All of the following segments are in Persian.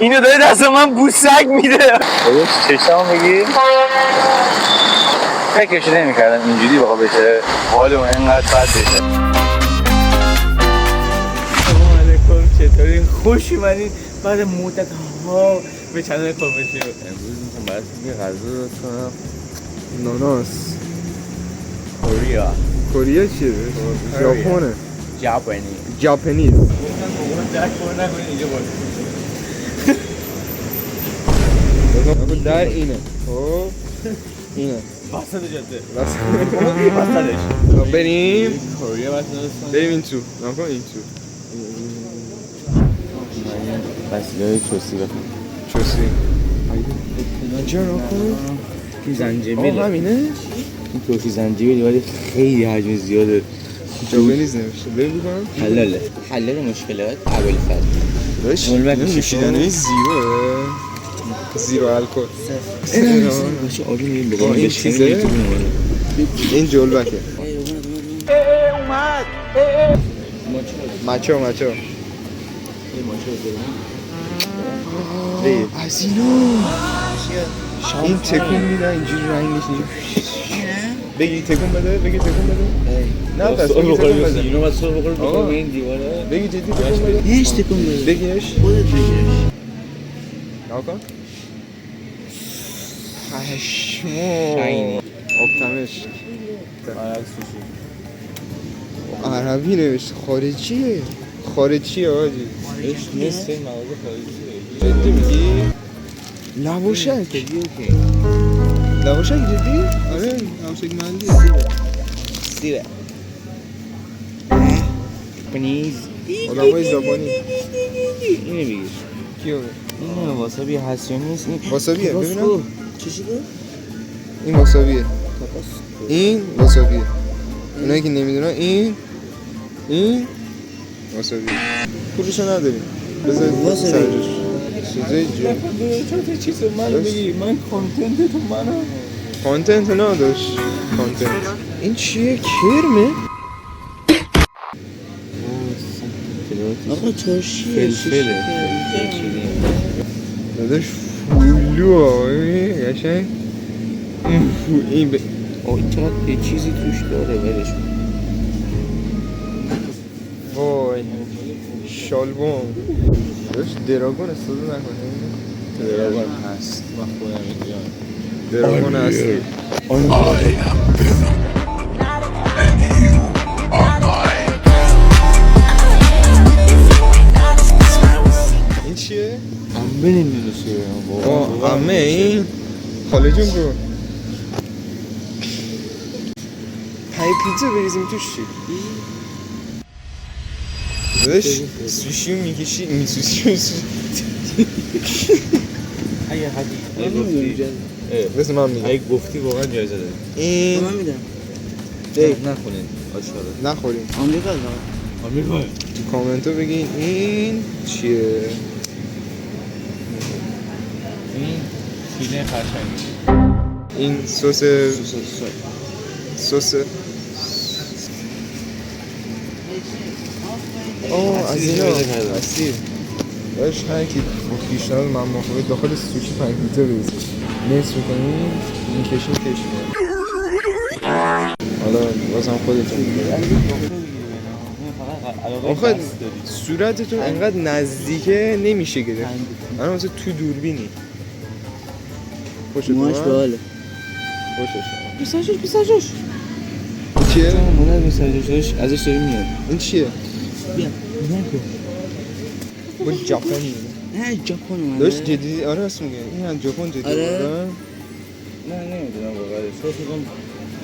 اینو داره دست من بوسک میده. چشم بگیر. فکرش نمی‌کردم اینجوری واقعا بشه. حالم اینقدر بد بشه. سلام علیکم، چطورین؟ خوش اومدین بعد مدت ها به چنل کامنتی. امروز میخوام براتون یه غذا درست کنم. ناناس. کوریا چیه؟ ژاپنه. ژاپنیز. اینجا در اینه. خب اینه. وسط جاده. وسطش. بریم. کوریا وسط. بریم این تو. نکن این تو. وسیله چوسی بخون. چوسی. اینجا نکن. این زنجبیل. همینه؟ این ترکی زنجبیل ولی خیلی حجم زیاده. جوابنیز نمیشه. بریم بکنم. حلال مشکلات اول فصل. داشت نوشیدنی زیرو الکل. باشه آروم این بگم این چیزه. این جلبکه. اومد. ماچو. این ماچو دارم. از اینو. این تکون میده اینجوری رنگش بگی تکون بده. نه دست بگی تکون بده. اینو باید سر بخوره بکنم این دیواره. بگی جدی تکون بده. یهش تکون بده. بگیش. خودت بگیش. ناکن. خشمو. شاینی. اکتمش. عربی نوشت. خارجیه آجی. نصف این مواد خارجیه. جدی میگی؟ لواشک جدی؟ آره لواشک مندی سیره پنیز آدمای ژاپنی اینو بگیر کیو؟ اینه واسابی هست یا نیست؟ واسابیه ببینم چی شده؟ این واسابیه این واسابیه اونایی که نمیدونن این واسابیه پولشو نداریم بذارید سرجش چیزای چه چیزو منو بگی من کانتنت تو منو کانتنت نداشت کانتنت این چیه کرمه؟ آقا ترشیه فلفله داداش فولو قشنگ این این چقدر یه چیزی توش داره ولش وای شالبوم داشت دراگون استفاده نکنه دراگون هست من خودم اینجا دراگون هست این چیه؟ امه نمیدونسته امه این خاله جون برو 5 پیتزا بریزیم توش چی؟ داداش سوشیو میکشی این سوشیو اگه گفتی بس من میگم اگه گفتی واقعا جایزه داری این من میدم نخونین آشاره نخوریم آمریکا تو کامنتو بگین این چیه این فیله خرچنگی این سس از اینا اصیل باش هر کی پیشنهاد من موافقه داخل سوشی 5 پیتزا بریزیم نصف کنیم میکشیم کشیم حالا بازم خودتون آخه صورتتون انقدر نزدیکه نمیشه گرفت من مثلا تو دوربینی خوشت اومد؟ موهاش باحاله خوشش بیساجوش چیه؟ مادر بیساجوش ازش داری میاد این چیه؟ بیا نکن با ژاپنی نه ژاپن اومده داشت جدیدی آره راست میگه این از ژاپن جدیدی آره نه نمیدونم واقعا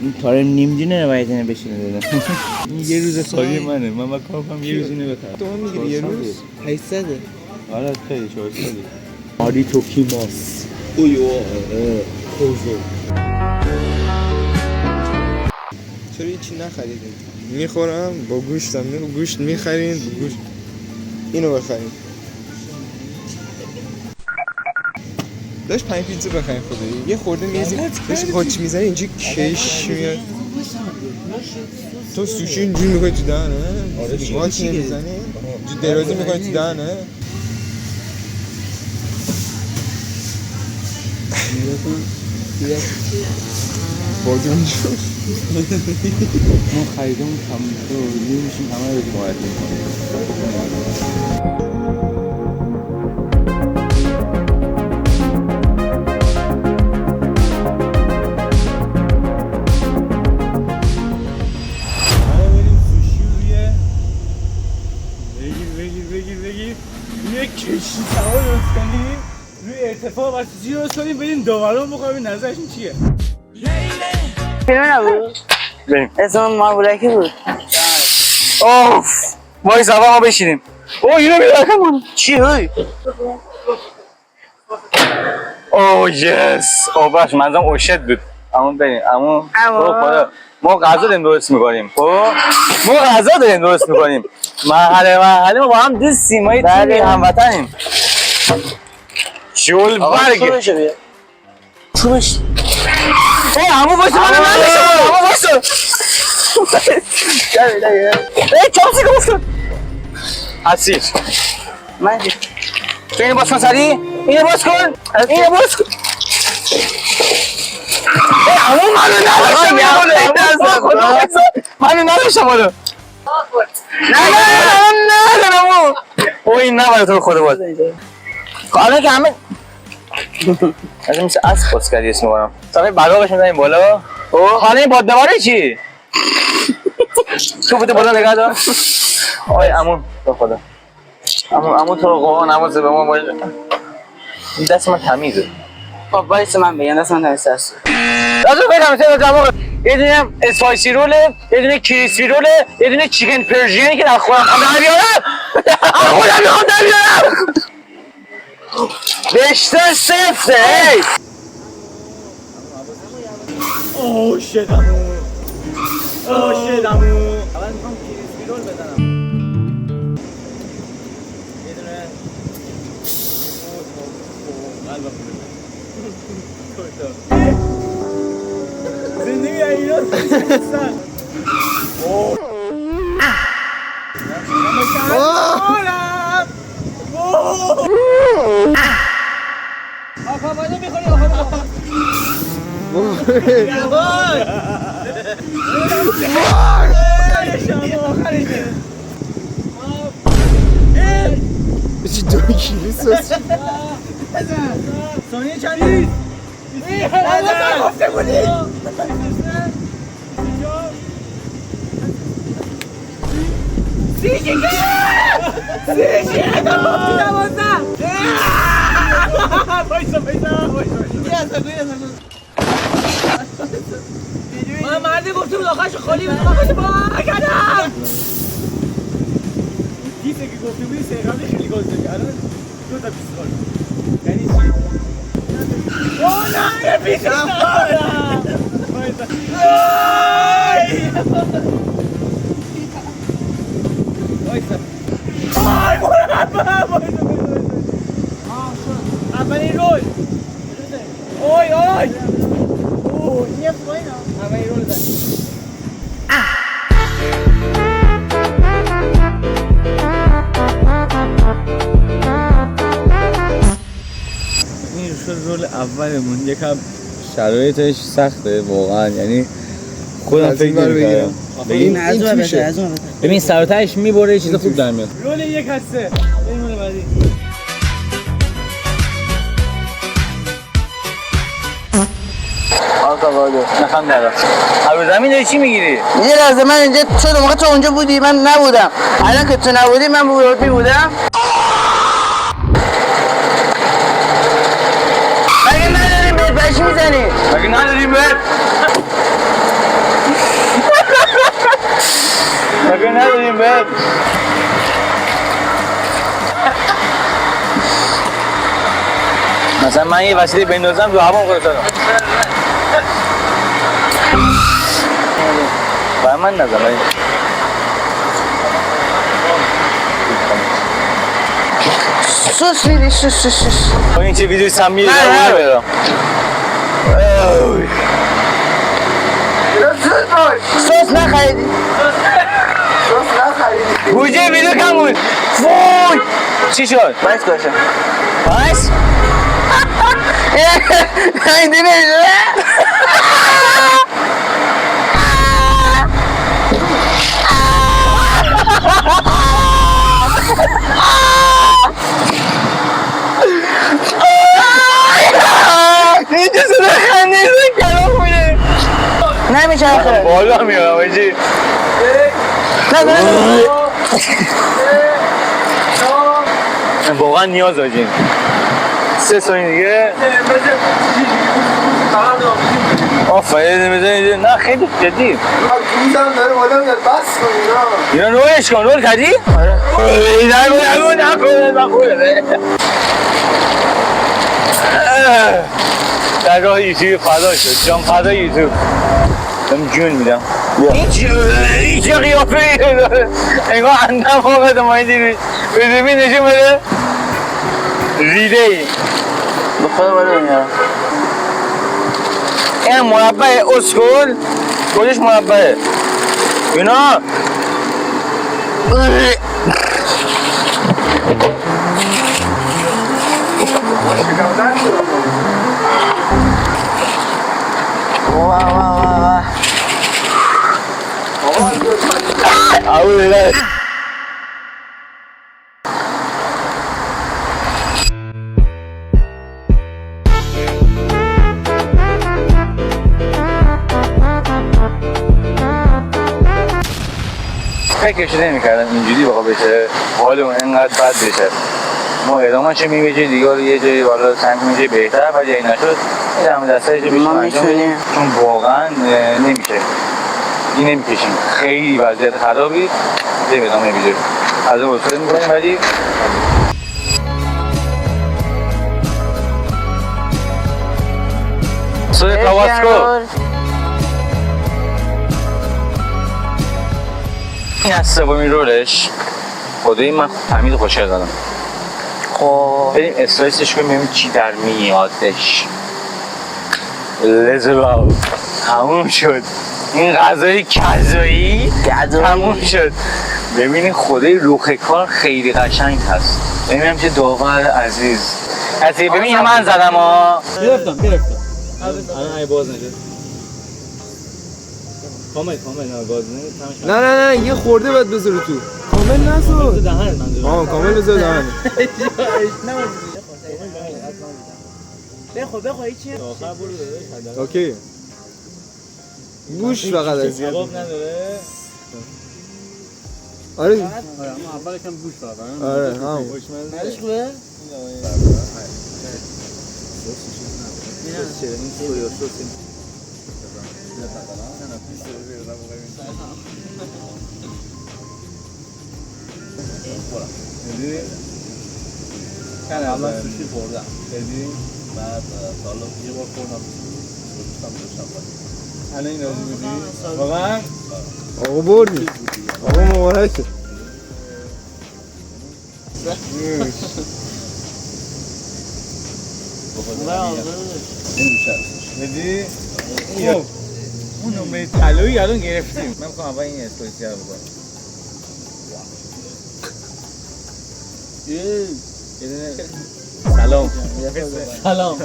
این تارم نیمجونه باید اینه بشینه دادم این یه روز سالی منه من با کارم یه روز اینو بخرم تو هم میگیری یه روز؟ 800 آره خیلی 400 آری توکیماس اویو کوزو چرا هیچی نخریدیم؟ میخورم با گوشتم گوشت میخرین با گوشت اینو بخریم داشت 5 پیتزا بخریم خدایی یه خورده میزی داشت قاچ میزنی اینجا کش میاد تو سوشی اینجوری میکنی تو دهنه؟ آره قاچ نمیزنی؟ اینجا درازی میکنی تو دهنه؟ بادون شد ما خریدمون تموم شد دیگه میشیم همه رو معرفی بگیر یه کشتی سوار درست کنیم روی ارتفاع وسیعی درست کنیم بریم داوران بخوریم نظرشون چیه؟ فیلم نبود؟ بریم اسم مابولکی بود اوف وایس اول ما بشینیم اوه اینو بیدار کن چی هی؟ اوه یس اوه باش منظرم اوشت بود همون بریم همون ما غذا داریم درست میکنیم ما غذا داریم درست میکنیم مرحله ما با هم دوستیم ما یه تیمی هموطنیم شول برگ چونش همون باشو منو نداشته همون باشو چامسی گفتم حسیر من تو اینو باز کن سری اینو باز کن اینو باز کن همون منو نداشته بالا نه او این نباید تو خود باز حالا که همه از میشه اسب باز کردی اسم کنم ساقی بلاغش میدنیم بالا حالا این بادباره چی؟ تو بوده بالا نگه دار آی امون تو خدا امون تو رو قوان نمازه به ما باید این دست من تمیزه خب باید من بگم دست من تمیزه هست از اون بگم سه دماغ یه دونه اسپایسی روله یه دونه کریسپی روله یه دونه چیکن پرژینی که در خودم در بیارم خودم میخوام در بیارم رشته سفته ای اوه شت امو اوه شت امو اول میخوام کریسپی رول بزنم یه دونه زندگی ایران نیستن اوه آقا باید میخوری آقا چی 2 کیلو سوس ثانیه چندی؟ گفته بودی من مرده گفته بود آخرش خالی بود آخرش با کردم دیسه که گفته بودی سیقبه خیلی گاز دادی الان 2 تا پیستال یعنی چی؟ اوه نه یه پیستال آی مرحبا اولین رول اوی اوی اوه یه پایین اولین رول زن این شد رول اولمون یکم شرایطش سخته واقعا یعنی خودم فکر نمی‌کردم این از اون بهتر از اون ببین سر و تهش میبره یه چیز خوب در میاد رول یک هسته این رول بعدی آقا بادو نخم دارم هر زمین داری چی میگیری؟ یه لحظه من اینجا شد موقع تو اونجا بودی من نبودم الان که تو نبودی من بودم مگه نداریم بهت بشی میزنی مگه نداریم بهت مگه نداریم بهت مثلا من یه وسیله بندازم رو هوا خودت دارم برای من نزم سوس میدی سوس این چه ویدیوی سمیه نه برم سوس نخریدی گوجه ویدیو کم بود فوی چی شد؟ باید کاشم بس؟ این نمیشه. اینجا صدا خنده کلام میده نمیشه آخه بالا میارم اینجی نه واقعا نیاز داریم 3 ثانیه دیگه آفرین میزنید نه خیلی جدی روزم داره بالا میاد بس کن اینا رویش کن رول کردی؟ آره نکنه در راه یوتیوب فدا شد جان فدا یوتیوب دارم جون میدم این چه قیافه ای داره انگاه اندم خوابه ما این دیدی بزرمی نشون بده ریده ای بخواه بده میارم این مربع اسکول خودش مربعه اینا فکرش نمی‌کردم اینجوری واقعا بشه حالمون اینقدر بد بشه ما ادامه‌اش میگه دیگه یه جایی بالا سنگ میشه بهتر ولی این نشد میدم دستش ما میتونیم چون واقعا نمیشه این نمیکشیم خیلی وضعیت خرابی بریم ادامه ویدیو از اون وصول میکنیم ولی سوی تاباسکو این از سومین رولش خدایی من فهمید خوشحال دادم خب بریم استرسش کنیم ببینیم چی در میادش لزلاو تموم شد این غذای کذایی تموم شد ببینید خدای روخ کار خیلی قشنگ هست ببینیم چه داور عزیز ببین اینو من زدم ها گرفتم الان ای باز نشد کامل باز نشد نه یه خورده باید بذاره تو کامل نذار دهنت من کامل بذار دهنت بخو هیچی آخر برو داداش اوکی گوش فقط از جواب نداره آره اما اول کم گوش دادم آره همون مالش خوبه کنه اول سوشی خوردم بدیم بعد سالو یه بار خوردم الان این راضی بودی؟ واقعا؟ آقا بردی آقا مبارکه بدی؟ خب اون نمره طلایی الان گرفتیم من میخوام اول این اسپایسی رو بکنم سلام سلام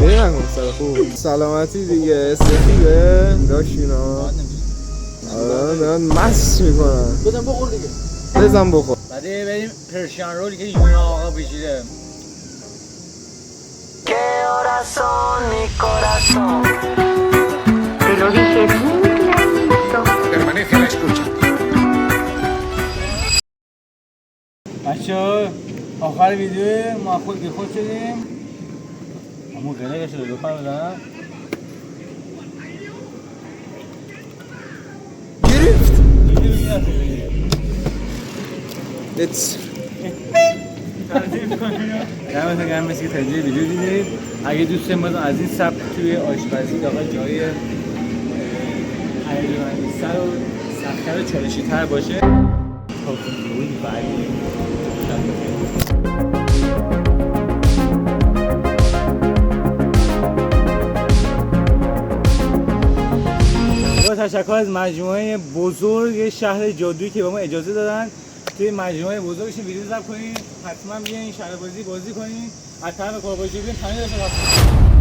بریم کن خوب سلامتی دیگه سفیده داشتینا آره دارن مست میکنن بزن بخور دیگه بزن بخور بعد بریم پرشین رولی که یون آقا بشیده Mi corazón, te lo dije muy clarito. Permanece a la escucha. بچه‌ها آخر ویدیو ما خود بیخود شدیم اما قلقه شده دو پر بزنم گرفت اینجوری نتونی Let's دمتون گرم مثل که تجربه ویدیو دیدید اگه دوست دارید باز از این سبک توی آشپزی داخل جای هیجان‌انگیزتر و سخت‌تر و چالشی‌تر باشه تا ویدیوی بعدی تشکر از مجموعه بزرگ شهر جادویی که به ما اجازه دادن توی مجموعه بزرگشون ویدیو ضبط کنیم. حتما بیاین شهر بازی کنیم. از طرف قرباجی بیاین همین